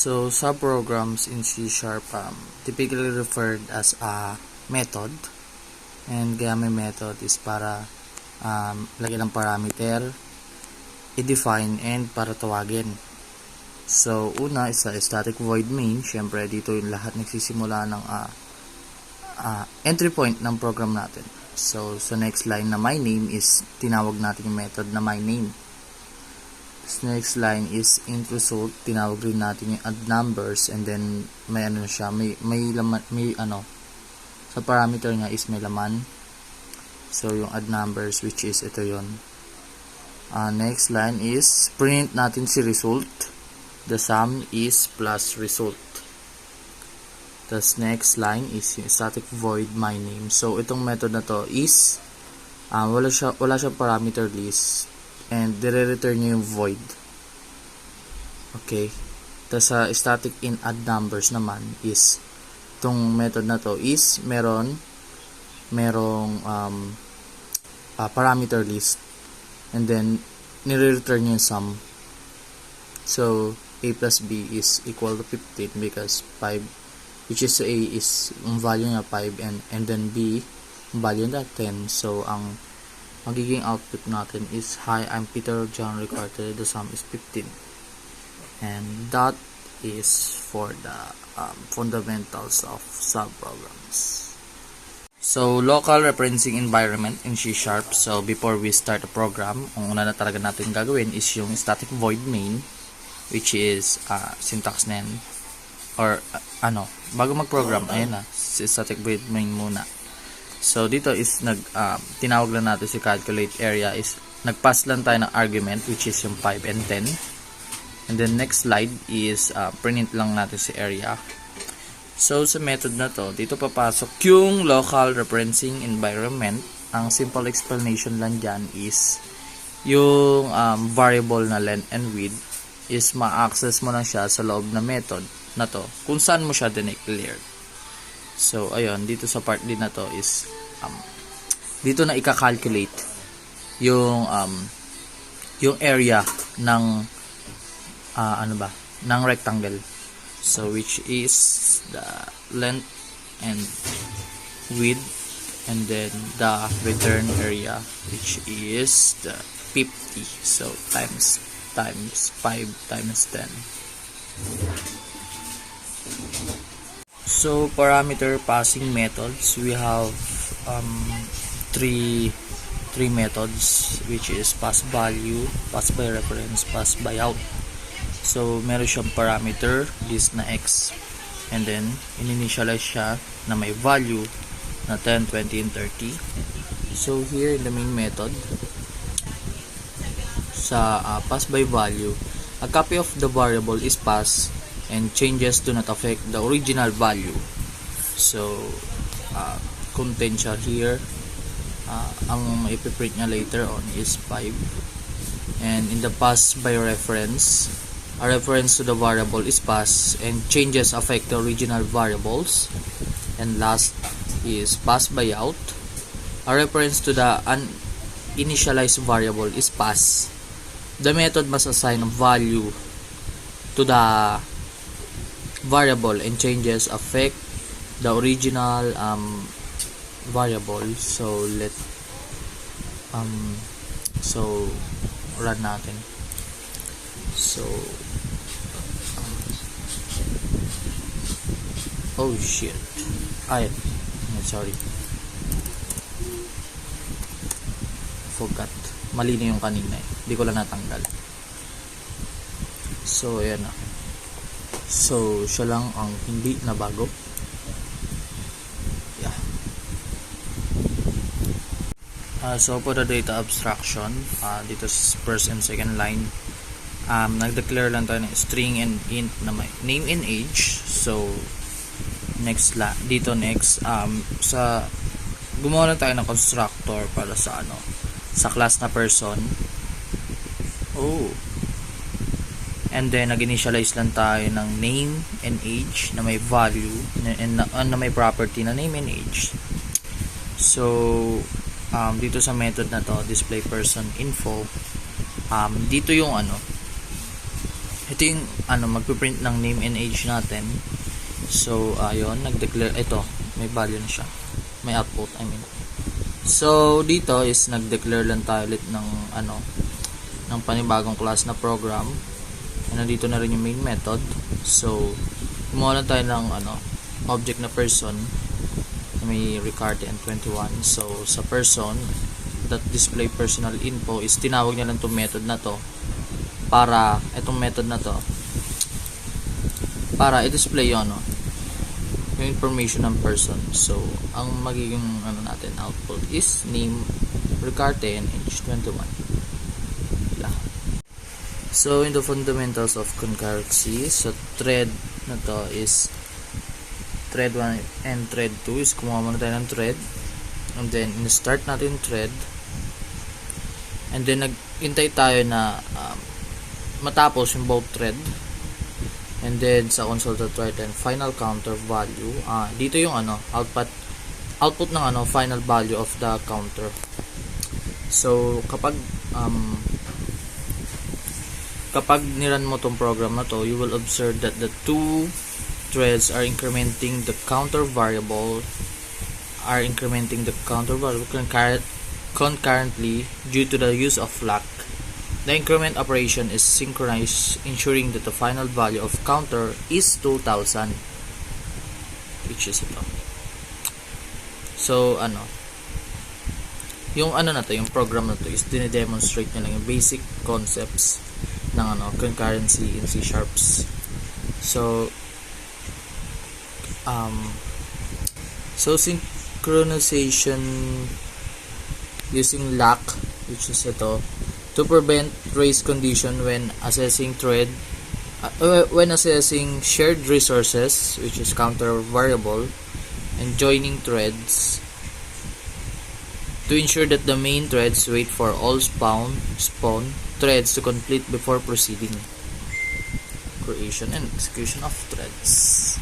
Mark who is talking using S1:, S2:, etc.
S1: So, subprograms in C# typically referred as a method. And kaya may method is para lagyan ng parameter, i-define, and para tawagin. So, una is a static void main. Siyempre, dito yung lahat nagsisimula ng entry point ng program natin. So, sa next line na my name is tinawag natin yung method na my name. Next line is int result, tinawag rin natin yung add numbers, and then may ano siya, may laman, may ano sa parameter niya is may laman. So yung add numbers, which is ito yon. Next line is print natin si result, the sum is plus result. Tas next line is static void my name. So itong method na to is wala siya parameter list, and dire-return niya yung void. Okay. Tapos sa static in add numbers naman is itong method na to is merong parameter list, and then nire-return niya yung sum. So a plus b is equal to 15 because 5, which is a is yung value niya 5, and then b value niya 10. So ang magiging output natin is, hi, I'm Peter John Ricardo, the sum is 15. And that is for the fundamentals of subprograms. So, local referencing environment in C#. So, before we start a program, ang una na talaga natin gagawin is yung static void main, which is syntax na yan. Or, bago mag-program, ayun na, static void main muna. So, dito is tinawag lang natin si calculate area is nagpass lang tayo ng argument, which is yung 5 and 10. And then next slide is print lang natin si area. So, sa method na to, dito papasok yung local referencing environment. Ang simple explanation lang dyan is yung variable na length and width is ma-access mo na siya sa loob na method na to kung saan mo siya dineclare. So, ayun, dito sa part din na to is dito na i-calculate yung area ng ng rectangle. So, which is the length and width, and then the return area, which is the 50. So, times 5 times 10. So, parameter passing methods, we have three methods, which is pass value, pass by reference, pass by out. So, meron siyang parameter, list na x, and then in-initialize siya na may value na 10, 20, and 30. So, here in the main method, sa pass by value, a copy of the variable is passed and changes do not affect the original value. So, content siya here. Ang ipiprint niya later on is 5. And in the pass by reference, a reference to the variable is passed and changes affect the original variables. And last is pass by out. A reference to the uninitialized variable is passed. The method must assign a value to the variable and changes affect the original variable. So run natin. So oh shit, sorry, forgot, mali na yung kanina hindi ko lang natanggal. So ayan na. So, siya lang ang hindi na bago. Yeah. So, for the data abstraction, dito sa first and second line, nag-declare lang tayo ng string and int na may name and age. So, next gumawa lang tayo ng constructor para sa sa class na person. And then nag-initialize lang tayo ng name and age na may value and na may property na name and age. So dito sa method na to, display person info, dito yung ito ito yung magpiprint ng name and age natin. So ayun, nag-declare ito, may value na siya, may output So dito is nag-declare lang tayo ulit ng ng panibagong class na program. Nandito na rin yung main method. So gumawa lang tayo ng object na person, may Ricarte and 21. So sa person that display personal info is tinawag niya lang itong method na to para itong method na to para i-display yung information ng person. So ang magiging natin output is name, Ricarte, and age 21. Yeah. So in the fundamentals of concurrency, so thread na to is thread 1 and thread 2 is kumuha muna tayo ng thread, and then in-start natin thread, and then nag-intay tayo na matapos yung both thread, and then sa console.write and final counter value, dito yung output ng final value of the counter. So kapag niran mo tong program na to, you will observe that the two threads are incrementing the counter variable concurrently due to the use of lock. The increment operation is synchronized, ensuring that the final value of counter is 2000, which is ito. So yung na to, yung program na to is dine-demonstrate niya lang yung basic concepts ng concurrency in C#. So synchronization using lock, which is ito, to prevent race condition when assessing shared resources, which is counter variable, and joining threads to ensure that the main threads wait for all spawn threads to complete before proceeding creation and execution of threads.